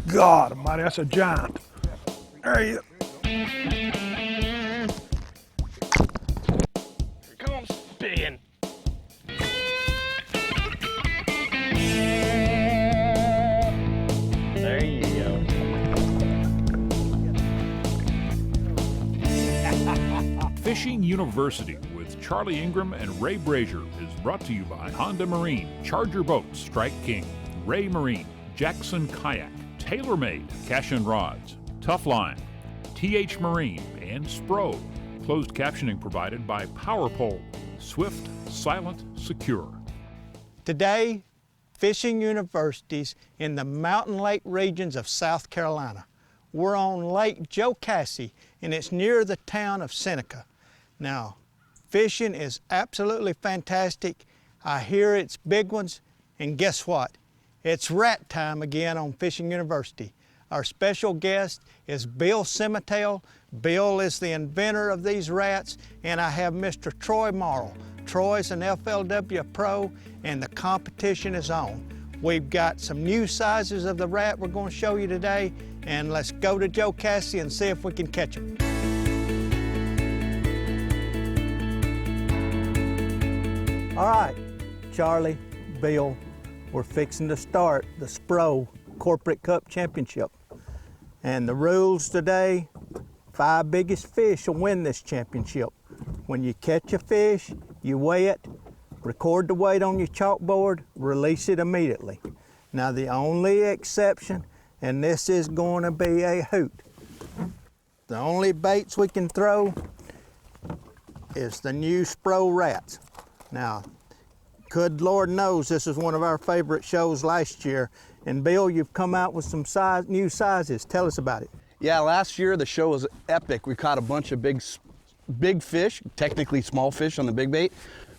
God almighty, that's a giant. There he is. Come on, spin. There you go. Fishing University with Charlie Ingram and Ray Brazier is brought to you by Honda Marine, Charger Boats, Strike King, Ray Marine, Jackson Kayak, TaylorMade, Cash and Rods, Tough Line, TH Marine, and SPRO. Closed captioning provided by PowerPole. Swift, silent, secure. Today, fishing universities in the mountain lake regions of South Carolina. We're on Lake Jocassee, and it's near the town of Seneca. Now, fishing is absolutely fantastic. I hear it's big ones, and guess what? It's rat time again on Fishing University. Our special guest is Bill Siemantel. Bill is the inventor of these rats, and I have Mr. Troy Morrill. Troy's an FLW pro, and the competition is on. We've got some new sizes of the rat we're going to show you today, and let's go to Jocassee and see if we can catch them. All right, Charlie, Bill, we're fixing to start the SPRO Corporate Cup Championship. And the rules today, 5 biggest fish will win this championship. When you catch a fish, you weigh it, record the weight on your chalkboard, release it immediately. Now the only exception, and this is going to be a hoot, the only baits we can throw is the new SPRO rats. Now, good Lord knows this is one of our favorite shows last year. And Bill, you've come out with some new sizes. Tell us about it. Yeah, last year the show was epic. We caught a bunch of big fish, technically small fish on the big bait.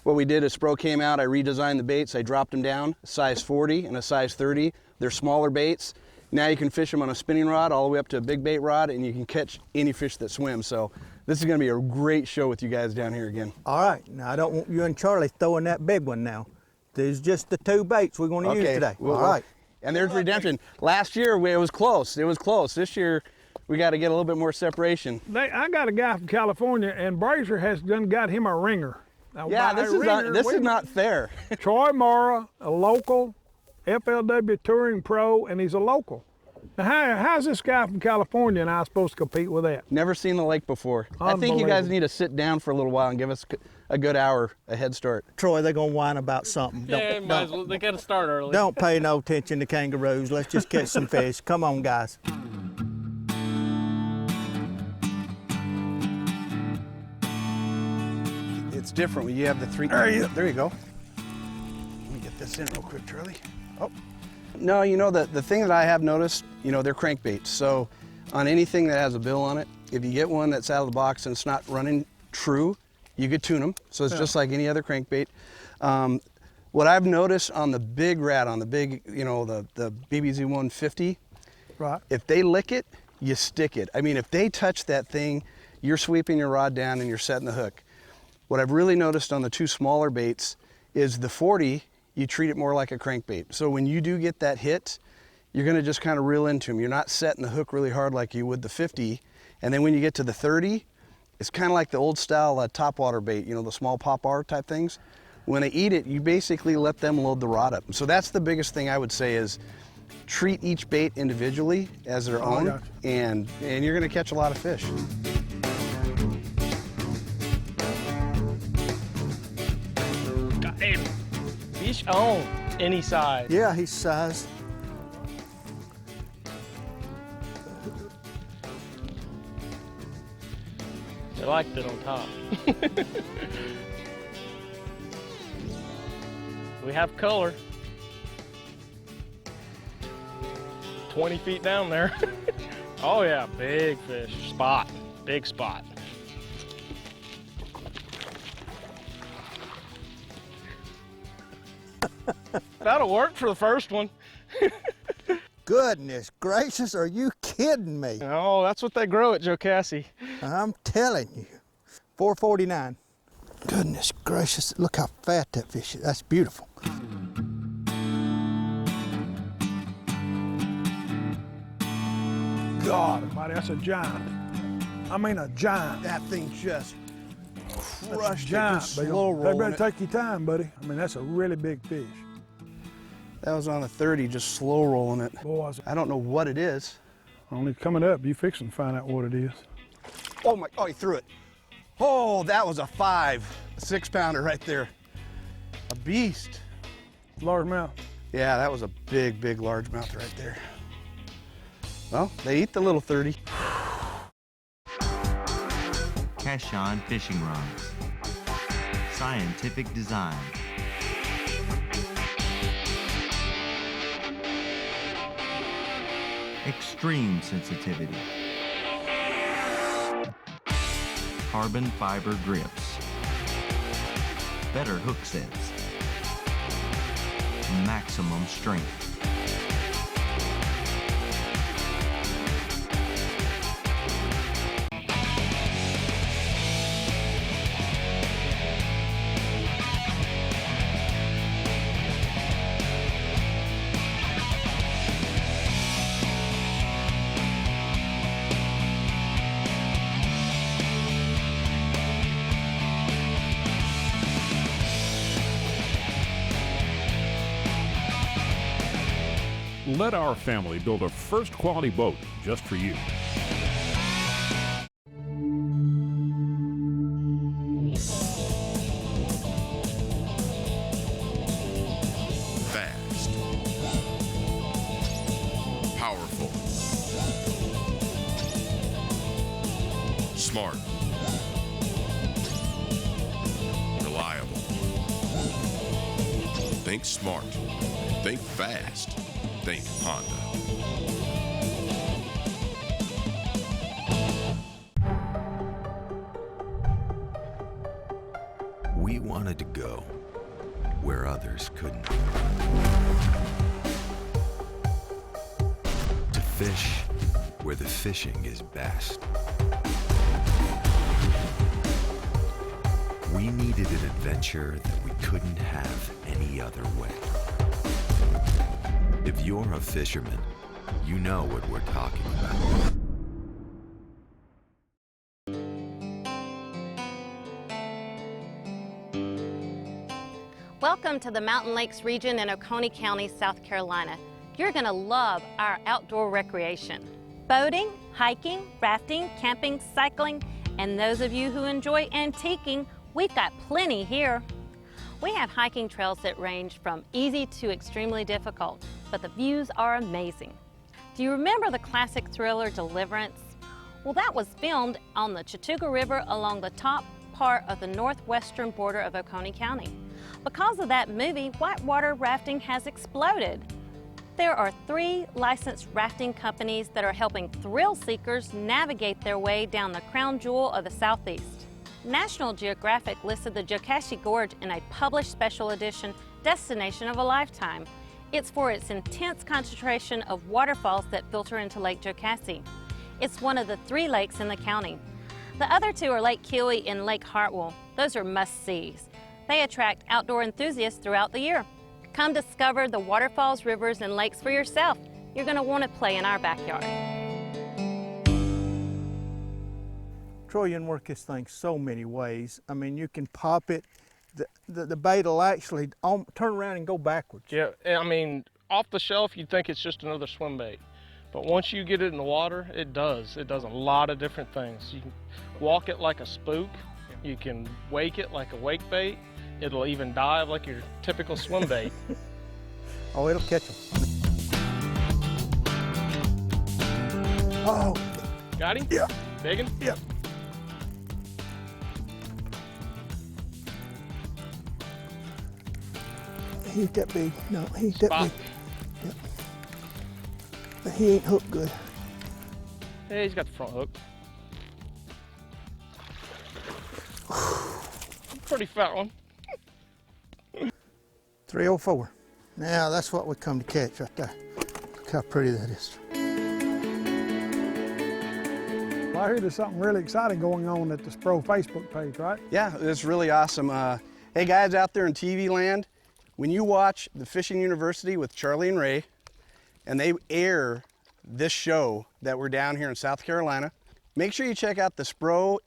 What we did is SPRO came out, I redesigned the baits, I dropped them down, a size 40 and a size 30. They're smaller baits. Now you can fish them on a spinning rod all the way up to a big bait rod, and you can catch any fish that swims. So this is gonna be a great show with you guys down here again. All right, now I don't want you and Charlie throwing that big one now. There's just the 2 baits we're gonna use today. All right. And there's redemption. Last year it was close. It was close. This year we got to get a little bit more separation. I got a guy from California, and Brazier has got him a ringer. Now, yeah, this is not fair. Troy Morrill, a local FLW touring pro, and he's a local. Now, how's this guy from California and I supposed to compete with that? Never seen the lake before. I think you guys need to sit down for a little while and give us a good hour a head start. Troy, they're gonna whine about something. Yeah, they got to start early. Don't pay no attention to kangaroos. Let's just catch some fish. Come on, guys. It's different when you have the 3. There you go. Let me get this in real quick, Charlie. Oh. No, you know, the thing that I have noticed, you know, they're crankbaits. So on anything that has a bill on it, if you get one that's out of the box and it's not running true, you could tune them. So it's just like any other crankbait. What I've noticed on the big rat, on the big, you know, the BBZ-1 50, right, if they lick it, you stick it. I mean, if they touch that thing, you're sweeping your rod down and you're setting the hook. What I've really noticed on the 2 smaller baits is the 40, you treat it more like a crankbait. So when you do get that hit, you're gonna just kind of reel into them. You're not setting the hook really hard like you would the 50. And then when you get to the 30, it's kind of like the old style topwater bait, you know, the small pop-R type things. When they eat it, you basically let them load the rod up. So that's the biggest thing I would say is treat each bait individually as their own, and you're gonna catch a lot of fish. Got him. Fish on any size. Yeah, he's sized. I liked it on top. We have color. 20 feet down there. Oh yeah, big fish. Spot, big spot. That'll work for the first one. Goodness gracious, are you kidding me? Oh, that's what they grow at Jocassee. I'm telling you. 449. Goodness gracious, look how fat that fish is. That's beautiful. God, buddy, that's a giant. I mean a giant. That thing just crushed it, Giant, just Bill. slow They rolling better it. take your time, buddy. I mean, that's a really big fish. That was on a 30, just slow rolling it. Boys, I don't know what it is. only coming up, you fixing to find out what it is. Oh my, oh, he threw it. Oh, that was a 6-pounder right there. A beast. Largemouth. Yeah, that was a big, big largemouth right there. Well, they eat the little 30. Cash-on fishing rods. Scientific design. Extreme sensitivity. Carbon fiber grips. Better hook sets. Maximum strength. Let our family build a first quality boat just for you. Fast. Powerful. Smart. Reliable. Think smart. Think fast. Think Honda. We wanted to go where others couldn't. To fish where the fishing is best. We needed an adventure that we couldn't have any other way. If you're a fisherman, you know what we're talking about. Welcome to the Mountain Lakes region in Oconee County, South Carolina. You're going to love our outdoor recreation. Boating, hiking, rafting, camping, cycling, and those of you who enjoy antiquing, we've got plenty here. We have hiking trails that range from easy to extremely difficult, but the views are amazing. Do you remember the classic thriller Deliverance? Well, that was filmed on the Chattooga River along the top part of the northwestern border of Oconee County. Because of that movie, whitewater rafting has exploded. There are 3 licensed rafting companies that are helping thrill seekers navigate their way down the crown jewel of the Southeast. National Geographic listed the Jocassee Gorge in a published special edition Destination of a Lifetime. It's for its intense concentration of waterfalls that filter into Lake Jocassee. It's one of the 3 lakes in the county. The other 2 are Lake Keowee and Lake Hartwell. Those are must-sees. They attract outdoor enthusiasts throughout the year. Come discover the waterfalls, rivers, and lakes for yourself. You're going to want to play in our backyard. Troy, you can work this thing so many ways. I mean, you can pop it. The bait will actually turn around and go backwards. Yeah, I mean, off the shelf, you'd think it's just another swim bait. But once you get it in the water, it does. It does a lot of different things. You can walk it like a spook. You can wake it like a wake bait. It'll even dive like your typical swim bait. Oh, it'll catch them. Oh. Got him? Yeah. Big one? Yep. He ain't that big. No, he ain't that Spot. big. Yep. But he ain't hooked good. Hey, he's got the front hook. Pretty fat one. 304. Now that's what we come to catch right there. Look how pretty that is. Well, I hear there's something really exciting going on at the SPRO Facebook page, right? Yeah, it's really awesome. Hey guys out there in TV land, when you watch the Fishing University with Charlie and Ray, and they air this show that we're down here in South Carolina, make sure you check out the SPRO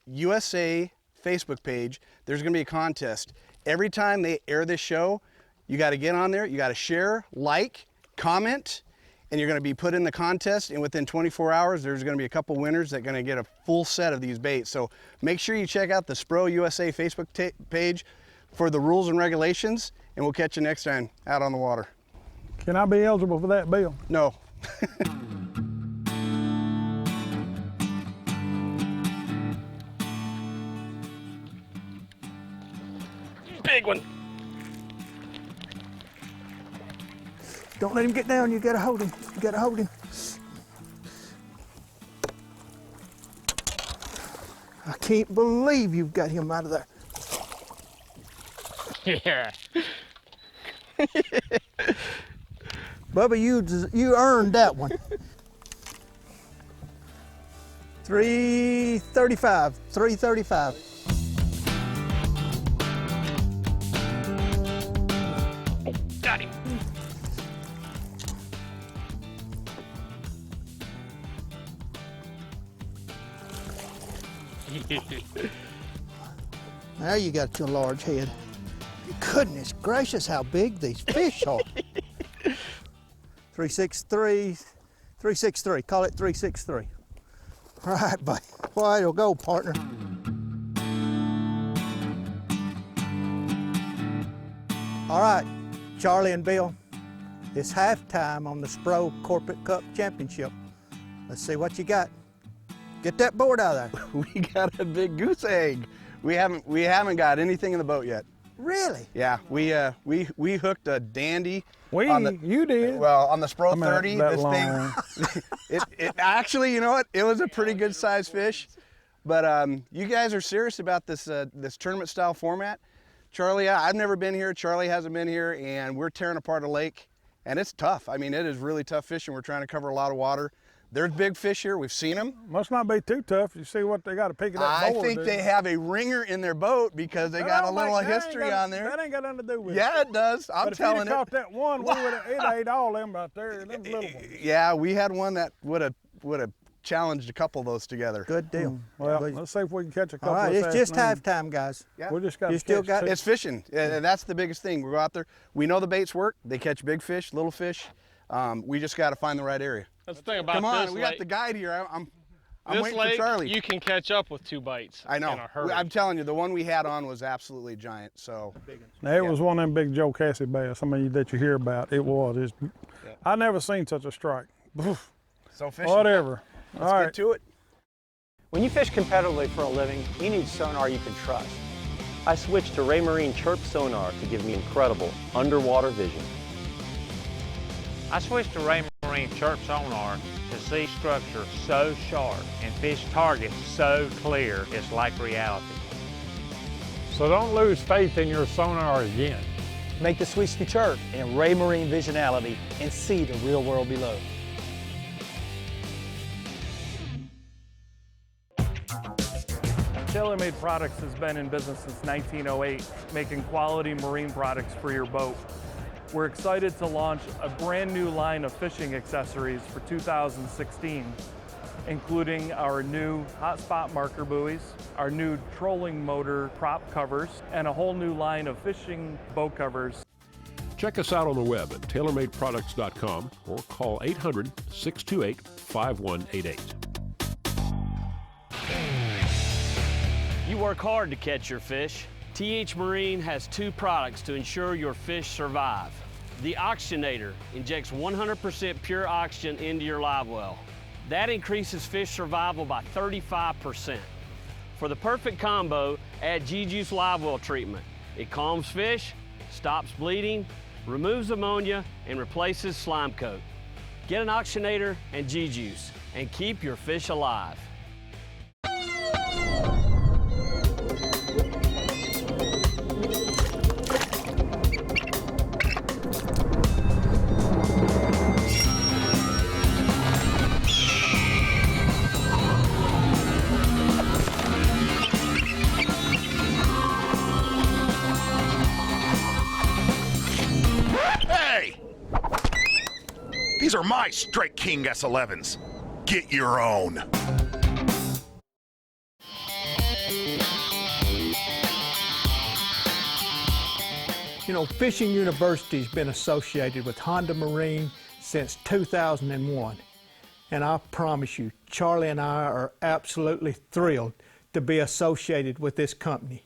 USA Facebook page. There's gonna be a contest. Every time they air this show, you gotta get on there, you gotta share, like, comment, and you're gonna be put in the contest, and within 24 hours, there's gonna be a couple winners that are gonna get a full set of these baits. So make sure you check out the SPRO USA Facebook page for the rules and regulations, and we'll catch you next time out on the water. Can I be eligible for that, Bill? No. Big one. Don't let him get down. You gotta hold him. You gotta hold him. I can't believe you've got him out of there. Yeah. Bubba, you earned that one. 335. 335. Got him. Now you got your large head. Goodness gracious, how big these fish are. 363, 363, call it 363. All right, buddy. Well, it'll go, partner. All right, Charlie and Bill, it's halftime on the SPRO Corporate Cup Championship. Let's see what you got. Get that board out of there. We got a big goose egg. We haven't got anything in the boat yet. Really? Yeah, we hooked a dandy. You did. Well, on the SPRO I mean, 30, that this long. thing, it actually, you know what? It was a pretty good sized fish. But you guys are serious about this this tournament style format. Charlie, I've never been here. Charlie hasn't been here, and we're tearing apart a lake, and it's tough. I mean, it is really tough fishing. We're trying to cover a lot of water. There's big fish here. We've seen them. Must not be too tough. You see what they got to pick it up. I think they have a ringer in their boat because they got a little history on there. That ain't got nothing to do with it. Yeah, it does. I'm telling you. If you'd have caught that one, it ate all them right there, them little ones. Yeah, we had one that would have challenged a couple of those together. Good deal. Well, let's see if we can catch a couple. All right, this it's just afternoon. halftime, guys. Yeah. We just got. You still got. It's fishing. And that's the biggest thing. We go out there. We know the baits work. They catch big fish, little fish. We just got to find the right area. That's the thing about Come on, this we lake. got the guide here. I'm This waiting lake, for Charlie. you can catch up with 2 bites. I know. In a hurry. I'm telling you, the one we had on was absolutely giant. So. Now, it was one of them big Jocassee bass. I mean, that you hear about. It was. I never seen such a strike. So fishing. Whatever. Let's get to it. When you fish competitively for a living, you need sonar you can trust. I switched to Ray Marine Chirp sonar to give me incredible underwater vision. I switched to Ray Marine Chirp sonar to see structure so sharp and fish targets so clear it's like reality. So don't lose faith in your sonar again. Make the switch to Chirp and Ray Marine Visionality and see the real world below. TaylorMade Products has been in business since 1908, making quality marine products for your boat. We're excited to launch a brand new line of fishing accessories for 2016, including our new hotspot marker buoys, our new trolling motor prop covers, and a whole new line of fishing boat covers. Check us out on the web at tailormadeproducts.com or call 800-628-5188. You work hard to catch your fish. TH Marine has 2 products to ensure your fish survive. The Oxygenator injects 100% pure oxygen into your live well. That increases fish survival by 35%. For the perfect combo, add G-Juice Live Well treatment. It calms fish, stops bleeding, removes ammonia, and replaces slime coat. Get an Oxygenator and G-Juice and keep your fish alive. These are my Strike King S11s. Get your own. You know, Fishing University's been associated with Honda Marine since 2001. And I promise you, Charlie and I are absolutely thrilled to be associated with this company.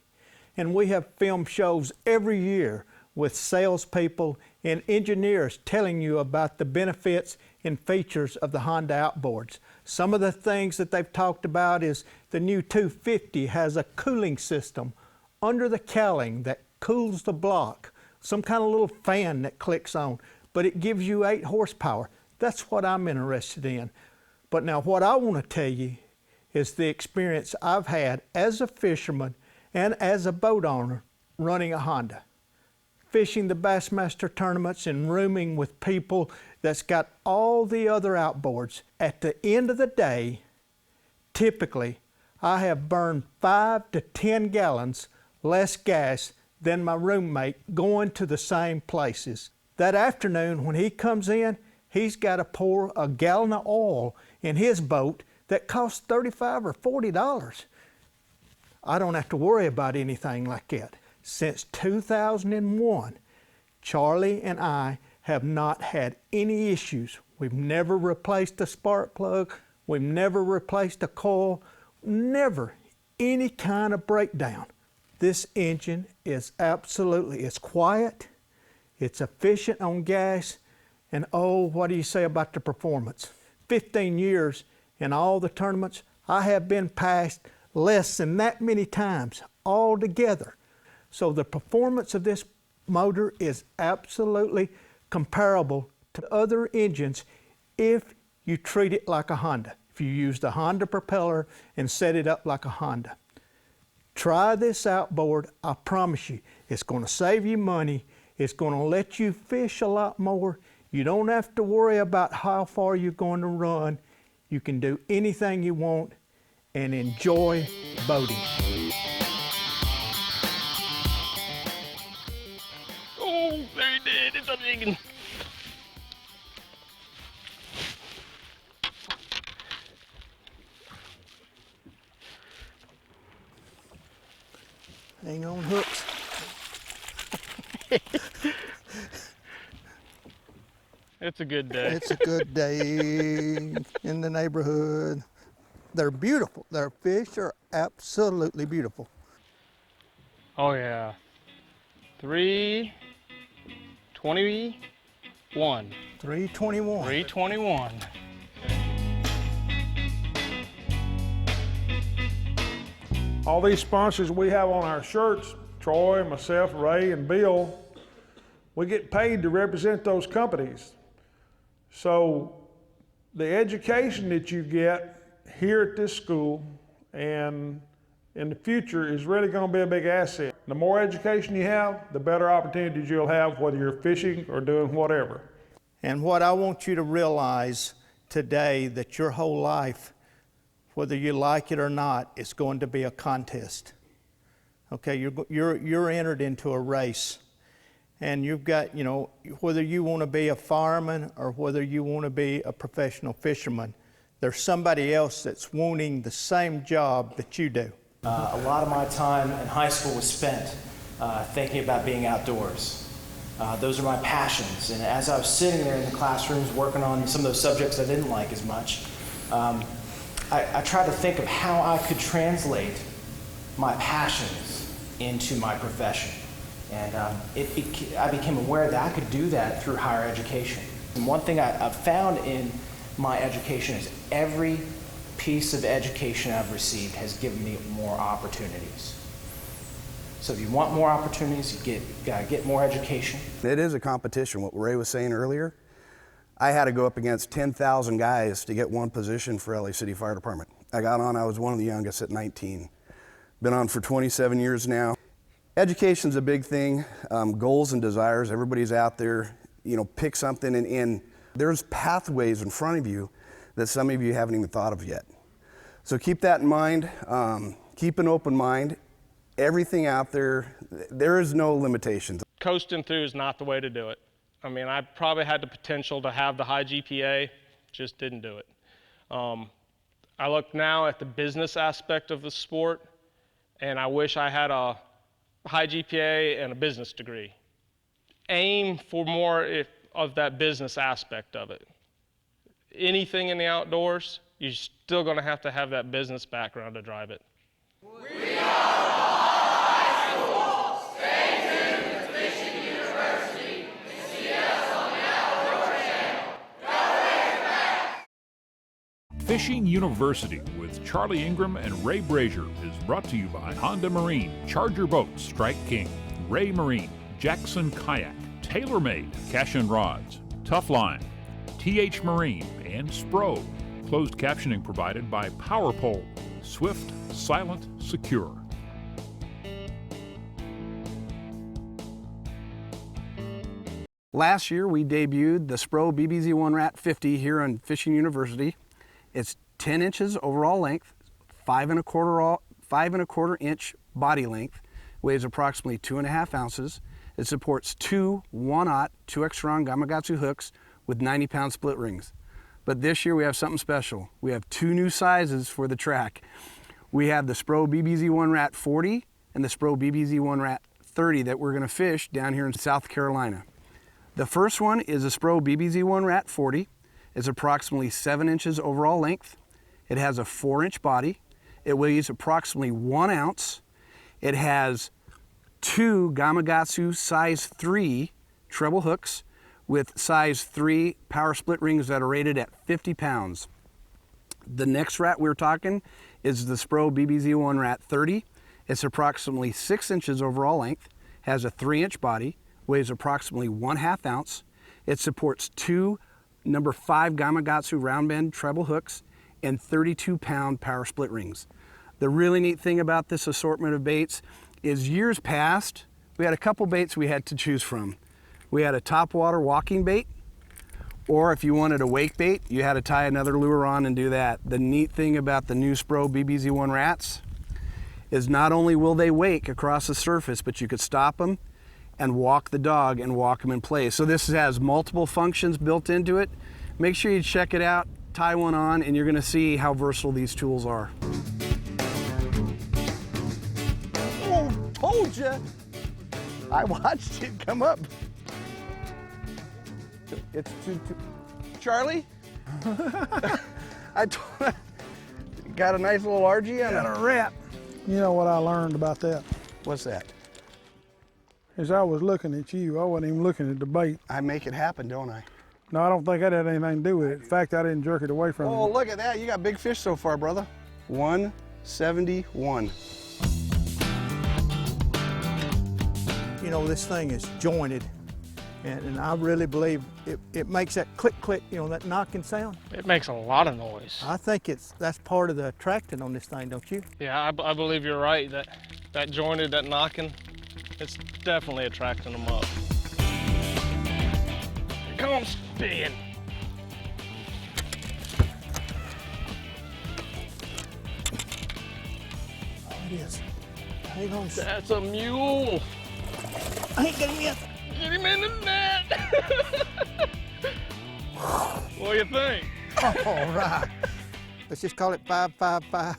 And we have film shows every year with salespeople and engineers telling you about the benefits and features of the Honda outboards. Some of the things that they've talked about is the new 250 has a cooling system under the cowling that cools the block, some kind of little fan that clicks on, but it gives you 8 horsepower. That's what I'm interested in. But now what I want to tell you is the experience I've had as a fisherman and as a boat owner running a Honda. Fishing the Bassmaster tournaments and rooming with people that's got all the other outboards. At the end of the day, typically, I have burned 5 to 10 gallons less gas than my roommate going to the same places. That afternoon when he comes in, he's got to pour a gallon of oil in his boat that costs $35 or $40. I don't have to worry about anything like that. Since 2001, Charlie and I have not had any issues. We've never replaced a spark plug. We've never replaced a coil. Never any kind of breakdown. This engine is absolutely, it's quiet, it's efficient on gas, and oh, what do you say about the performance? 15 years in all the tournaments, I have been passed less than that many times altogether. So the performance of this motor is absolutely comparable to other engines if you treat it like a Honda. If you use the Honda propeller and set it up like a Honda. Try this outboard. I promise you, it's going to save you money. It's going to let you fish a lot more. You don't have to worry about how far you're going to run. You can do anything you want and enjoy boating. Oh, there he did. It's a digging. Hang on hooks. It's a good day. It's a good day in the neighborhood. They're beautiful. Their fish are absolutely beautiful. Oh yeah. 321. 321. 321. All these sponsors we have on our shirts, Troy, myself, Ray, and Bill, we get paid to represent those companies. So the education that you get here at this school and in the future is really going to be a big asset. The more education you have, the better opportunities you'll have, whether you're fishing or doing whatever. And what I want you to realize today, that your whole life, whether you like it or not, is going to be a contest. Okay, you're entered into a race. And you've got, you know, whether you want to be a fireman or whether you want to be a professional fisherman, there's somebody else that's wanting the same job that you do. A lot of my time in high school was spent thinking about being outdoors. Those are my passions. And as I was sitting there in the classrooms working on some of those subjects I didn't like as much, I tried to think of how I could translate my passions into my profession. And I became aware that I could do that through higher education. And one thing I've found in my education is every piece of education I've received has given me more opportunities. So if you want more opportunities, you gotta get more education. It is a competition, what Ray was saying earlier. I had to go up against 10,000 guys to get one position for LA City Fire Department. I was one of the youngest at 19. Been on for 27 years now. Education's a big thing, goals and desires. Everybody's out there, you know, pick something and there's pathways in front of you that some of you haven't even thought of yet. So keep that in mind, keep an open mind. Everything out there, there is no limitations. Coasting through is not the way to do it. I mean, I probably had the potential to have the high GPA, just didn't do it. I look now at the business aspect of the sport, and I wish I had a high GPA and a business degree. Aim for more of that business aspect of it. Anything in the outdoors, you're still going to have that business background to drive it. We are high school. Stay tuned to Fishing University and see us on the Outdoor Channel. Go Razorbacks! Fishing University with Charlie Ingram and Ray Brazier is brought to you by Honda Marine, Charger Boats, Strike King, Ray Marine, Jackson Kayak, TaylorMade, Cash and Rods, Tough Line, TH Marine, and SPRO. Closed captioning provided by PowerPole. Swift, silent, secure. Last year we debuted the SPRO BBZ-1 Rat 50 here on Fishing University. It's 10 inches overall length, 5¼ inch body length, weighs approximately 2.5 ounces. It supports two 1/0 2X strong Gamakatsu hooks with 90-pound split rings. But this year we have something special. We have two new sizes for the track. We have the SPRO BBZ-1 Rat 40 and the SPRO BBZ-1 Rat 30 that we're going to fish down here in South Carolina. The first one is a SPRO BBZ-1 Rat 40. It's approximately 7 inches overall length. It has a 4-inch body. It weighs approximately 1 ounce. It has two Gamakatsu size 3 treble hooks with size 3 power split rings that are rated at 50 pounds. The next rat we're talking is the SPRO BBZ-1 Rat 30. It's approximately 6 inches overall length, has a 3-inch body, weighs approximately 1/2 ounce. It supports two number 5 Gamakatsu round bend treble hooks and 32-pound power split rings. The really neat thing about this assortment of baits is years past, we had a couple baits we had to choose from. We had a topwater walking bait, or if you wanted a wake bait, you had to tie another lure on and do that. The neat thing about the new SPRO BBZ-1 Rats is not only will they wake across the surface, but you could stop them and walk the dog and walk them in place. So this has multiple functions built into it. Make sure you check it out, tie one on, and you're gonna see how versatile these tools are. Oh, told ya! I watched it come up. It's too Charlie? Got a nice little RG on it. Got a rat. You know what I learned about that? What's that? As I was looking at you, I wasn't even looking at the bait. I make it happen, don't I? No, I don't think that had anything to do with it. In fact, I didn't jerk it away from you. Oh, look at that. You got big fish so far, brother. 171. You know, this thing is jointed, and I really believe it makes that click, click, you know, that knocking sound. It makes a lot of noise. I think that's part of the attracting on this thing, don't you? Yeah, I believe you're right. That jointed, that knocking, it's definitely attracting them up. Here comes spin. Oh, it is. Hang on. That's a mule. I ain't getting in. Get him in the net. What do you think? All right. Let's just call it 555.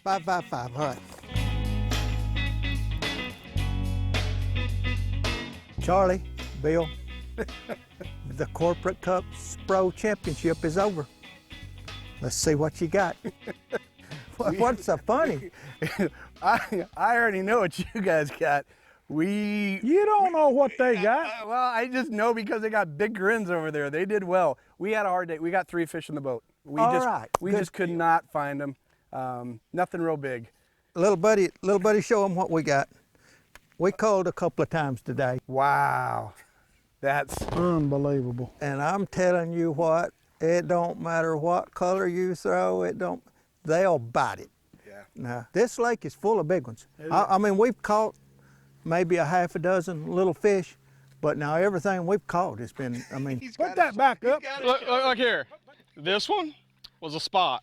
555. All right. Charlie, Bill, the Corporate Cup SPRO Championship is over. Let's see what you got. What's so funny? I already know what you guys got. You don't know what they got. Well, I just know because they got big grins over there. They did well. We had a hard day. We got 3 fish in the boat. We just could not find them. Nothing real big. Little buddy, show them what we got. We called a couple of times today. Wow, that's unbelievable. And I'm telling you what, it don't matter what color you throw, they'll bite it. Yeah. Now, this lake is full of big ones. I mean, we've caught maybe a half a dozen little fish, but now everything we've caught has been, I mean. Put that back up. Look here. This one was a spot.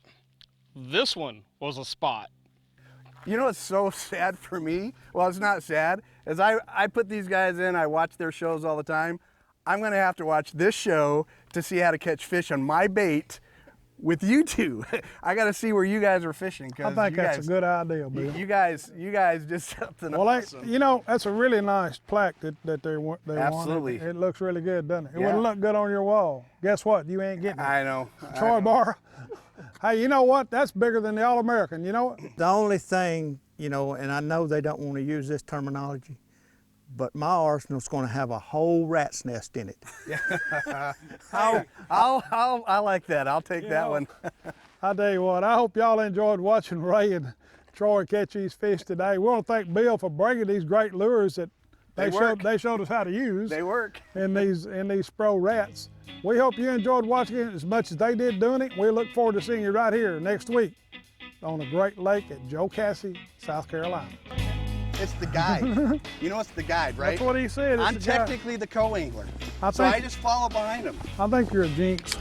This one was a spot. You know what's so sad for me? Well, it's not sad. As I put these guys in, I watch their shows all the time. I'm gonna have to watch this show to see how to catch fish on my bait with you two. I got to see where you guys are fishing. I think that's a good idea, Bill. You guys did something well, awesome. You know, that's a really nice plaque that they want. Absolutely. It looks really good, doesn't it? It Yeah. wouldn't look good on your wall. Guess what? You ain't getting it. I know. Troy Bar. Hey, you know what? That's bigger than the All-American. You know what? The only thing, you know, and I know they don't want to use this terminology, but my arsenal's going to have a whole rat's nest in it. I like that. I'll take that one. I tell you what, I hope y'all enjoyed watching Ray and Troy catch these fish today. We want to thank Bill for bringing these great lures that they showed us how to use. They work. in these SPRO Rats. We hope you enjoyed watching it as much as they did doing it. We look forward to seeing you right here next week on the Great Lake at Jocassee, South Carolina. It's the guide. You know, it's the guide, right? That's what he said. I'm technically the co-angler, so I just follow behind him. I think you're a jinx.